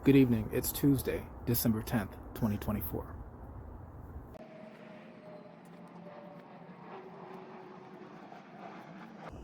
Good evening. It's Tuesday, December 10th, 2024.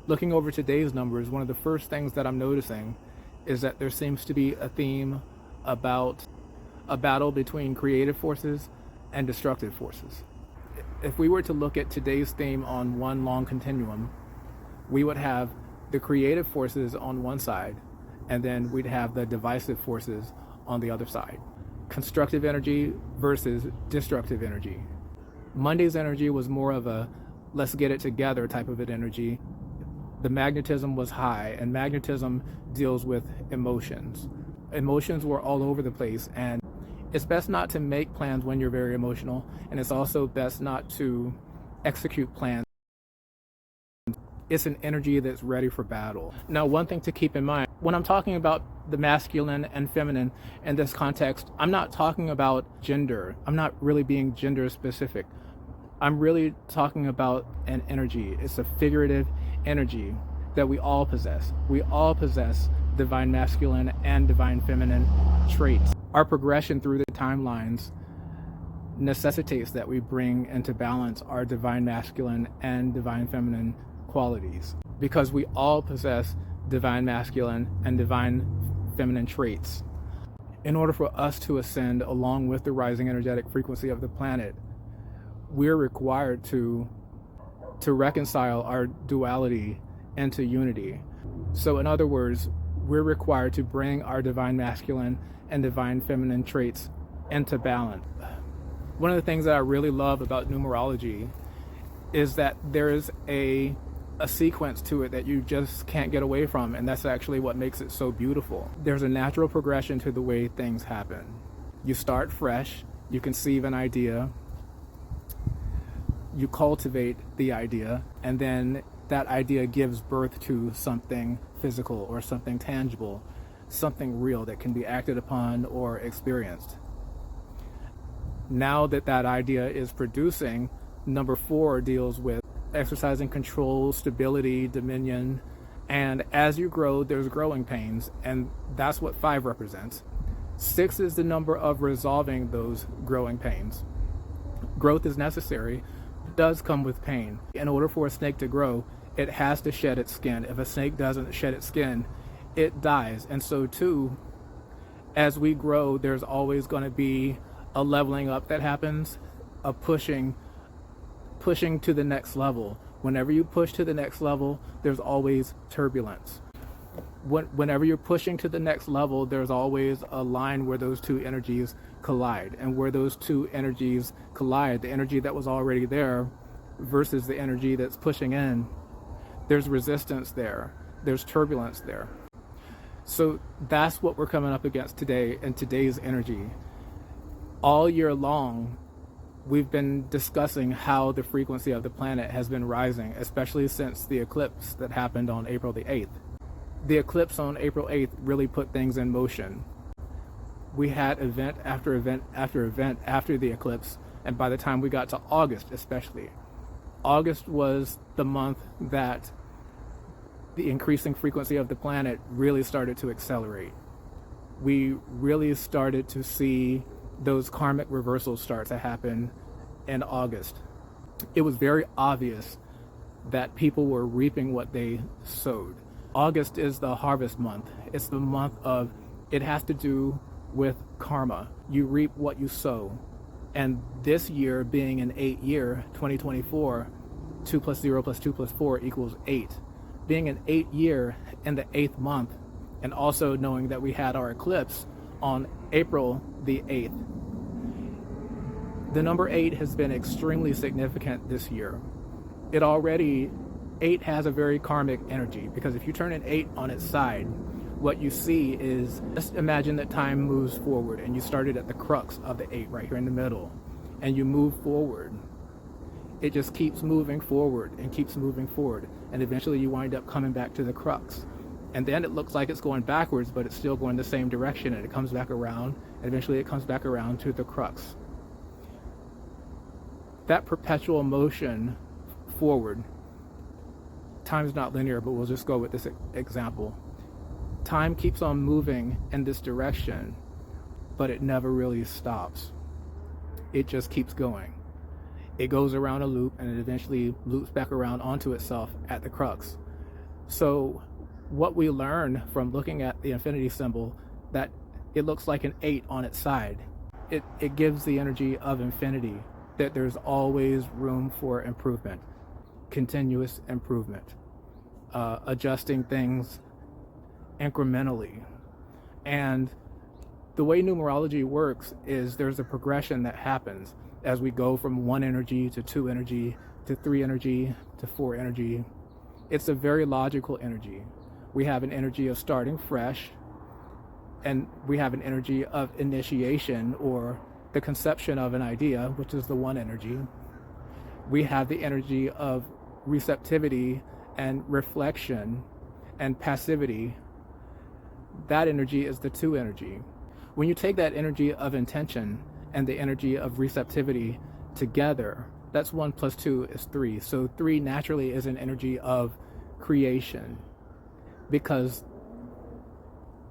Looking over today's numbers, one of the first things that I'm noticing is that there seems to be a theme about a battle between creative forces and destructive forces. If we were to look at today's theme on one long continuum, we would have the creative forces on one side, and then we'd have the divisive forces on the other side. Constructive energy versus destructive energy. Monday's energy was more of a let's get it together type of an energy. The magnetism was high, and magnetism deals with emotions. Emotions were all over the place, and it's best not to make plans when you're very emotional, and it's also best not to execute plans. It's an energy that's ready for battle. Now, one thing to keep in mind, when I'm talking about the masculine and feminine in this context, I'm not talking about gender. I'm not really being gender specific. I'm really talking about an energy. It's a figurative energy that we all possess. We all possess divine masculine and divine feminine traits. Our progression through the timelines necessitates that we bring into balance our divine masculine and divine feminine qualities, because we all possess divine masculine and divine feminine traits. In order for us to ascend along with the rising energetic frequency of the planet, we're required to reconcile our duality into unity. So in other words, we're required to bring our divine masculine and divine feminine traits into balance. One of the things that I really love about numerology is that there is a sequence to it that you just can't get away from, and that's actually what makes it so beautiful. There's a natural progression to the way things happen. You start fresh, you conceive an idea, you cultivate the idea, and then that idea gives birth to something physical or something tangible, something real that can be acted upon or experienced. Now that that idea is producing, number 4 deals with exercising control, stability, dominion, and as you grow, there's growing pains, and that's what 5 represents. 6 is the number of resolving those growing pains. Growth is necessary. It does come with pain. In order for a snake to grow, it has to shed its skin. If a snake doesn't shed its skin, it dies. And so too, as we grow, there's always going to be a leveling up that happens, a pushing to the next level. Whenever you push to the next level, there's always turbulence. Whenever you're pushing to the next level, there's always a line where those two energies collide. And where those two energies collide, the energy that was already there versus the energy that's pushing in, there's resistance there. There's turbulence there. So that's what we're coming up against today in today's energy. All year long, we've been discussing how the frequency of the planet has been rising, especially since the eclipse that happened on April the 8th. The eclipse on April 8th really put things in motion. We had event after event after event after the eclipse, and by the time we got to August especially, August was the month that the increasing frequency of the planet really started to accelerate. We really started to see those karmic reversals start to happen in August. It was very obvious that people were reaping what they sowed. August is the harvest month. It's the month of, it has to do with karma. You reap what you sow. And this year being an 8 year, 2024, 2 plus 0 plus 2 plus 4 equals 8. Being an 8 year in the 8th month, and also knowing that we had our eclipse on April the 8th. The number 8 has been extremely significant this year. 8 has a very karmic energy, because if you turn an 8 on its side, what you see is, just imagine that time moves forward and you started at the crux of the 8 right here in the middle, and you move forward. It just keeps moving forward and keeps moving forward, and eventually you wind up coming back to the crux. And then it looks like it's going backwards, but it's still going the same direction, and it comes back around, and eventually it comes back around to the crux. That perpetual motion forward, time is not linear, but we'll just go with this example. Time keeps on moving in this direction but it never really stops. It just keeps going. It goes around a loop and it eventually loops back around onto itself at the crux. So what we learn from looking at the infinity symbol, that it looks like an 8 on its side. It gives the energy of infinity, that there's always room for improvement, continuous improvement, adjusting things incrementally. And the way numerology works is there's a progression that happens as we go from 1 energy to 2 energy to 3 energy to 4 energy. It's a very logical energy. We have an energy of starting fresh, and we have an energy of initiation, or the conception of an idea, which is the 1 energy. We have the energy of receptivity and reflection and passivity. That energy is the 2 energy. When you take that energy of intention and the energy of receptivity together, that's 1 plus 2 is 3. So 3 naturally is an energy of creation, because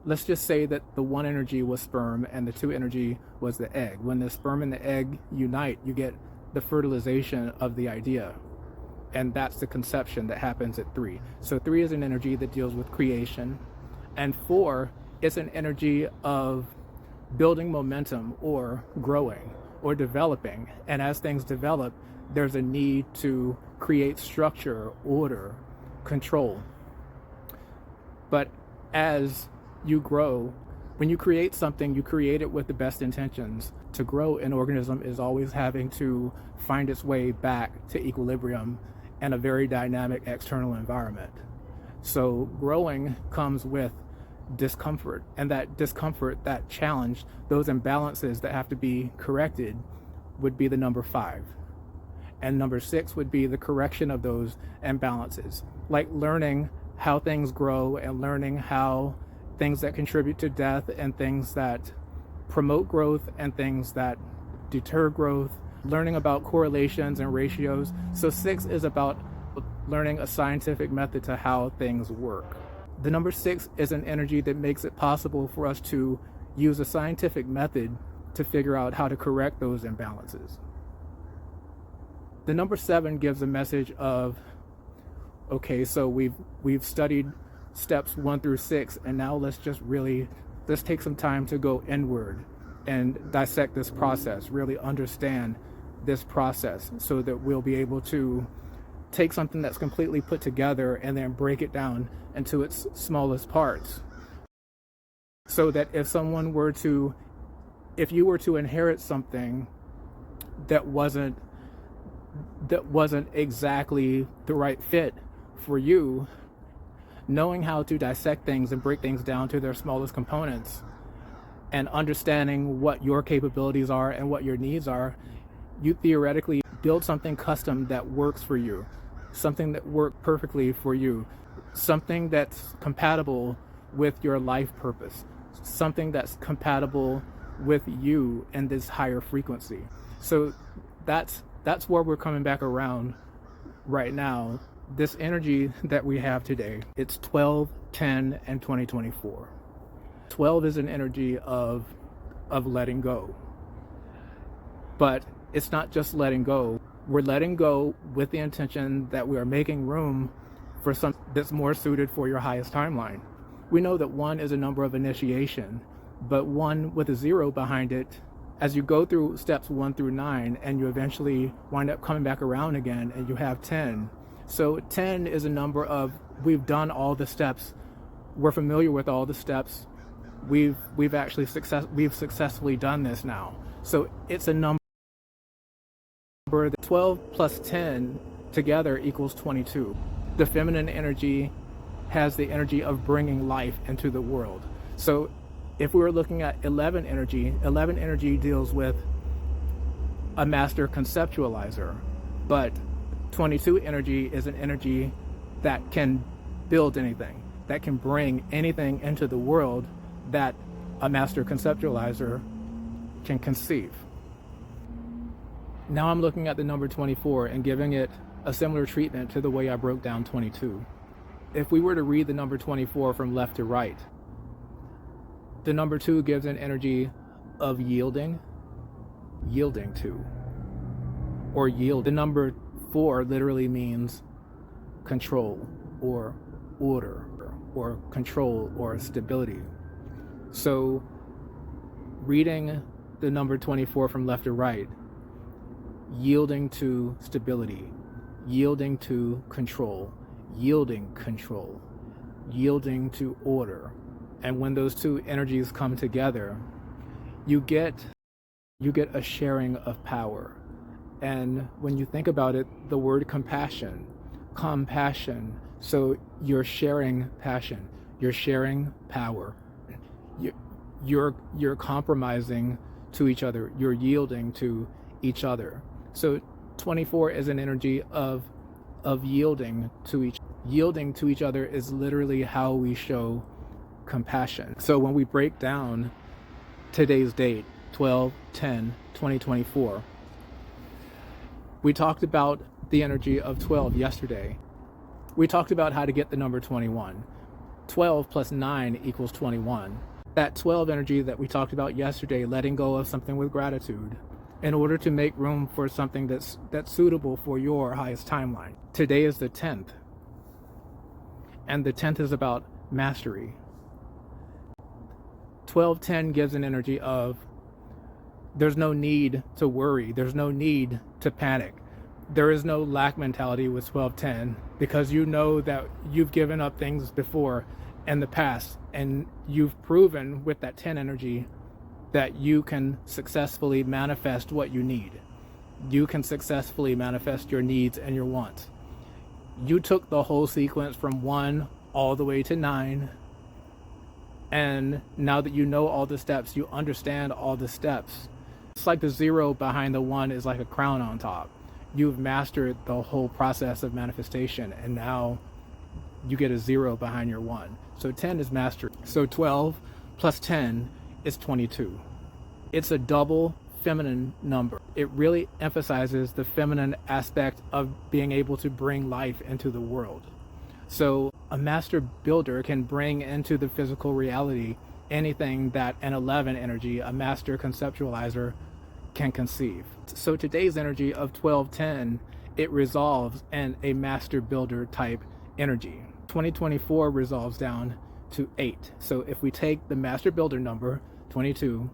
let's just say that the 1 energy was sperm and the 2 energy was the egg. When the sperm and the egg unite, you get the fertilization of the idea. And that's the conception that happens at 3. So 3 is an energy that deals with creation. And 4 is an energy of building momentum or growing or developing. And as things develop, there's a need to create structure, order, control. But as you grow, when you create something, you create it with the best intentions. To grow, an organism is always having to find its way back to equilibrium in a very dynamic external environment. So growing comes with discomfort, and that discomfort, that challenge, those imbalances that have to be corrected would be the number 5. And number 6 would be the correction of those imbalances, like learning how things grow and learning how things that contribute to death and things that promote growth and things that deter growth, learning about correlations and ratios. So 6 is about learning a scientific method to how things work. The number 6 is an energy that makes it possible for us to use a scientific method to figure out how to correct those imbalances. The number 7 gives a message of, okay, so we've studied steps 1 through 6, and now let's take some time to go inward and dissect this process, really understand this process, so that we'll be able to take something that's completely put together and then break it down into its smallest parts. So that if you were to inherit something that wasn't exactly the right fit for you, knowing how to dissect things and break things down to their smallest components and understanding what your capabilities are and what your needs are, you theoretically build something custom that works for you, something that worked perfectly for you, something that's compatible with your life purpose, something that's compatible with you and this higher frequency. So that's where we're coming back around right now. This energy that we have today, it's 12, 10, and 2024. 12 is an energy of letting go. But it's not just letting go. We're letting go with the intention that we are making room for something that's more suited for your highest timeline. We know that 1 is a number of initiation, but 1 with a 0 behind it, as you go through steps 1 through 9, and you eventually wind up coming back around again, and you have 10. So 10 is a number of, we've done all the steps, we're familiar with all the steps, we've successfully done this now. So it's a number. The 12 plus 10 together equals 22. The feminine energy has the energy of bringing life into the world. So if we were looking at 11 energy deals with a master conceptualizer, but 22 energy is an energy that can build anything, that can bring anything into the world that a master conceptualizer can conceive. Now I'm looking at the number 24 and giving it a similar treatment to the way I broke down 22. If we were to read the number 24 from left to right, the number 2 gives an energy of yielding, yielding to, or yield. The number 4 literally means control or order or control or stability. So reading the number 24 from left to right, yielding to stability, yielding to control, yielding control, yielding to order. And when those two energies come together, you get a sharing of power. And when you think about it, the word compassion, so you're sharing passion, you're sharing power, you're compromising to each other, you're yielding to each other. So 24 is an energy of yielding to each other is literally how we show compassion. So when we break down today's date, 12/10/2024, we talked about the energy of 12 yesterday. We talked about how to get the number 21. 12 plus 9 equals 21. That 12 energy that we talked about yesterday, letting go of something with gratitude in order to make room for something that's suitable for your highest timeline. Today is the 10th, and the 10th is about mastery. 12/10 gives an energy of there's no need to worry, there's no need to panic. There is no lack mentality with 12/10 because you know that you've given up things before in the past, and you've proven with that 10 energy that you can successfully manifest what you need. You can successfully manifest your needs and your wants. You took the whole sequence from 1 all the way to 9, and now that you know all the steps, you understand all the steps. It's like the 0 behind the 1 is like a crown on top. You've mastered the whole process of manifestation, and now you get a 0 behind your 1. So 10 is mastery. So 12 plus 10 is 22. It's a double feminine number. It really emphasizes the feminine aspect of being able to bring life into the world. So a master builder can bring into the physical reality anything that an 11 energy, a master conceptualizer, can conceive. So today's energy of 12/10, it resolves in a master builder type energy. 2024 resolves down to 8. So if we take the master builder number 22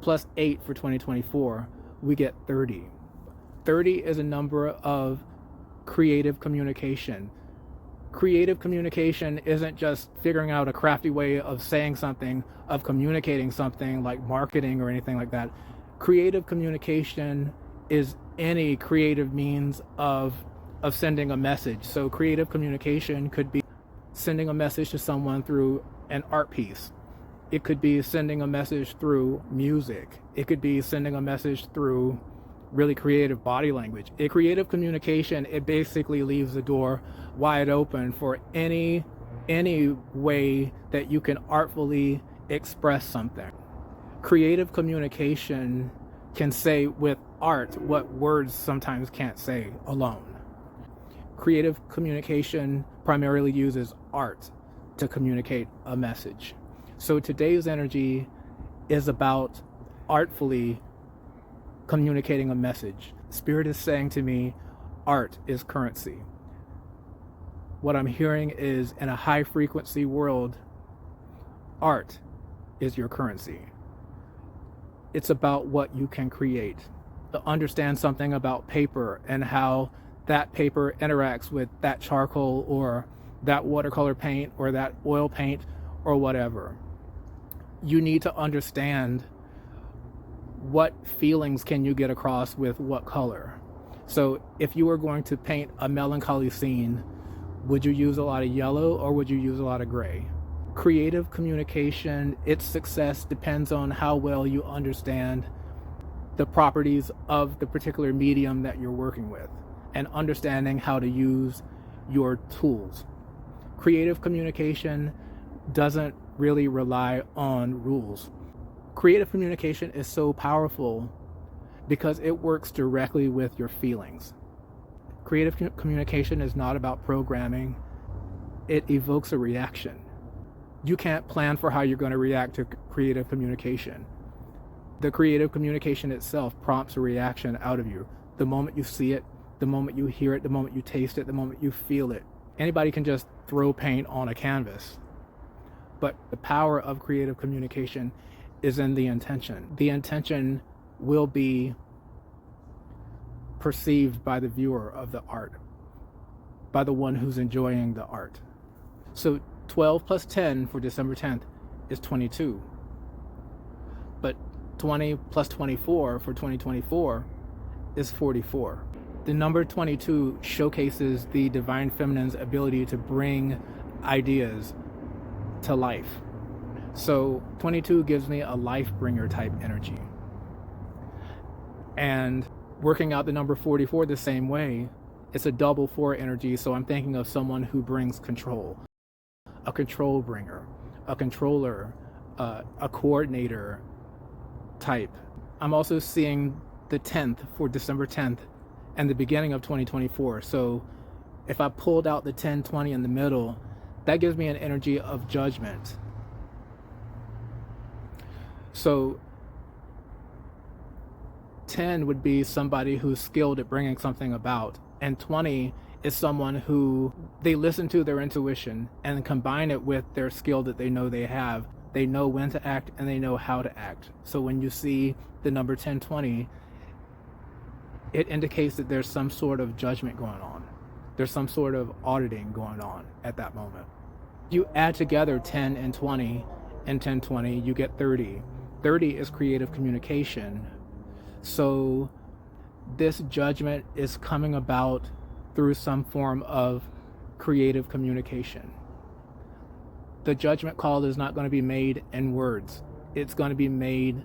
plus 8 for 2024, we get 30. 30 is a number of creative communication. Creative communication isn't just figuring out a crafty way of saying something, of communicating something like marketing or anything like that. Creative communication is any creative means of sending a message. So creative communication could be sending a message to someone through an art piece. It could be sending a message through music. It could be sending a message through really creative body language. Creative communication, it basically leaves the door wide open for any way that you can artfully express something. Creative communication can say with art what words sometimes can't say alone. Creative communication primarily uses art to communicate a message. So today's energy is about artfully communicating a message. Spirit is saying to me, art is currency. What I'm hearing is, in a high frequency world, art is your currency. It's about what you can create. To understand something about paper and how that paper interacts with that charcoal or that watercolor paint or that oil paint or whatever. You need to understand what feelings can you get across with what color. So if you were going to paint a melancholy scene, would you use a lot of yellow or would you use a lot of gray? Creative communication, its success depends on how well you understand the properties of the particular medium that you're working with and understanding how to use your tools. Creative communication doesn't really rely on rules. Creative communication is so powerful because it works directly with your feelings. Creative communication is not about programming. It evokes a reaction. You can't plan for how you're going to react to creative communication. The creative communication itself prompts a reaction out of you. The moment you see it, the moment you hear it, the moment you taste it, the moment you feel it. Anybody can just throw paint on a canvas. But the power of creative communication is in the intention. The intention will be perceived by the viewer of the art, by the one who's enjoying the art. So 12 plus 10 for December 10th is 22. But 20 plus 24 for 2024 is 44. The number 22 showcases the divine feminine's ability to bring ideas to life. So 22 gives me a life bringer type energy. And working out the number 44 the same way, it's a double 4 energy. So I'm thinking of someone who brings control, a control bringer, a controller, a coordinator type. I'm also seeing the 10th for December 10th and the beginning of 2024. So if I pulled out the 10, 20 in the middle, that gives me an energy of judgment. So 10 would be somebody who's skilled at bringing something about, and 20 is someone who they listen to their intuition and combine it with their skill that they know they have. They know when to act and they know how to act. So when you see the number 1020, it indicates that there's some sort of judgment going on. There's some sort of auditing going on at that moment. You add together 10 and 20 and 1020, you get 30. 30 is creative communication. So this judgment is coming about through some form of creative communication. The judgment call is not going to be made in words. It's going to be made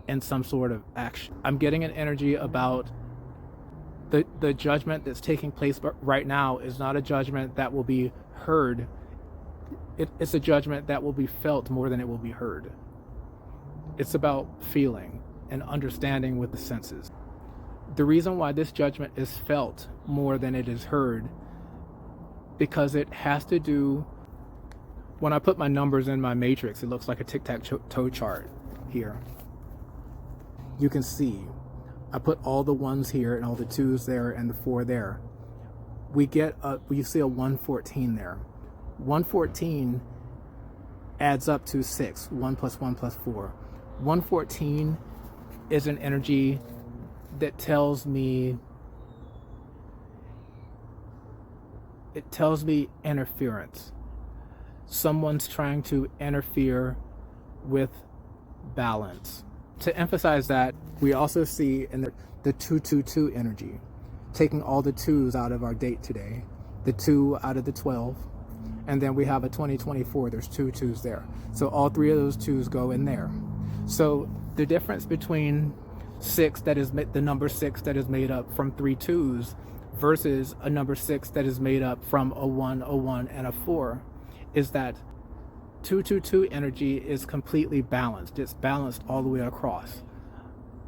in some sort of action. I'm getting an energy about the judgment that's taking place right now is not a judgment that will be heard. It's a judgment that will be felt more than it will be heard. It's about feeling and understanding with the senses. The reason why this judgment is felt more than it is heard, because it has to do, when I put my numbers in my matrix, it looks like a tic-tac-toe chart here. You can see I put all the ones here and all the twos there and the 4 there. We see a 114 there. 114 adds up to 6. 1 plus 1 plus 4. 114 is an energy that tells me interference. Someone's trying to interfere with balance. To emphasize that, we also see in the 222 energy, taking all the 2s out of our date today, the 2 out of the 12, and then we have a 2024, there's 2 2s there. So all 3 of those 2s go in there. So the difference between the number 6 that is made up from 3 2s versus a number 6 that is made up from a 1, a 1, and a 4 is that 222 energy is completely balanced. It's balanced all the way across.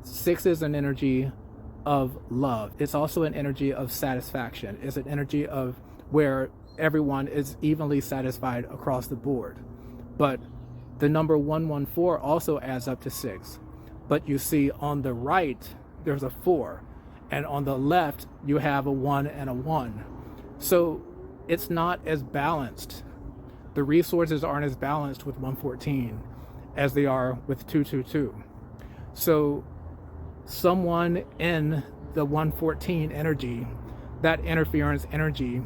6 is an energy of love. It's also an energy of satisfaction. It's an energy of where everyone is evenly satisfied across the board. But the number 114 also adds up to 6. But you see on the right, there's a 4. And on the left, you have a 1 and a 1. So it's not as balanced. The resources aren't as balanced with 114 as they are with 222. So someone in the 114 energy, that interference energy,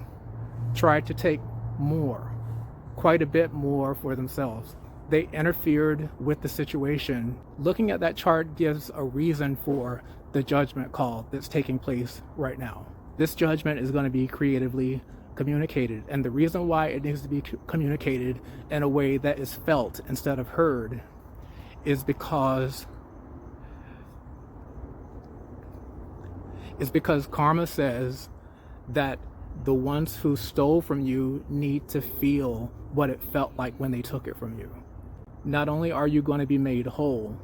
tried to take more, quite a bit more for themselves. They interfered with the situation. Looking at that chart gives a reason for the judgment call that's taking place right now. This judgment is going to be creatively communicated, and the reason why it needs to be communicated in a way that is felt instead of heard is because karma says that the ones who stole from you need to feel what it felt like when they took it from you. Not only are you going to be made whole,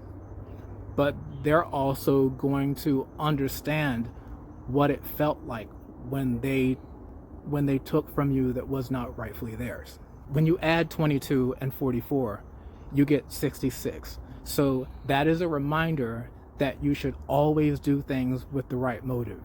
but they're also going to understand what it felt like when they took from you that was not rightfully theirs. When you add 22 and 44, you get 66. So that is a reminder that you should always do things with the right motive.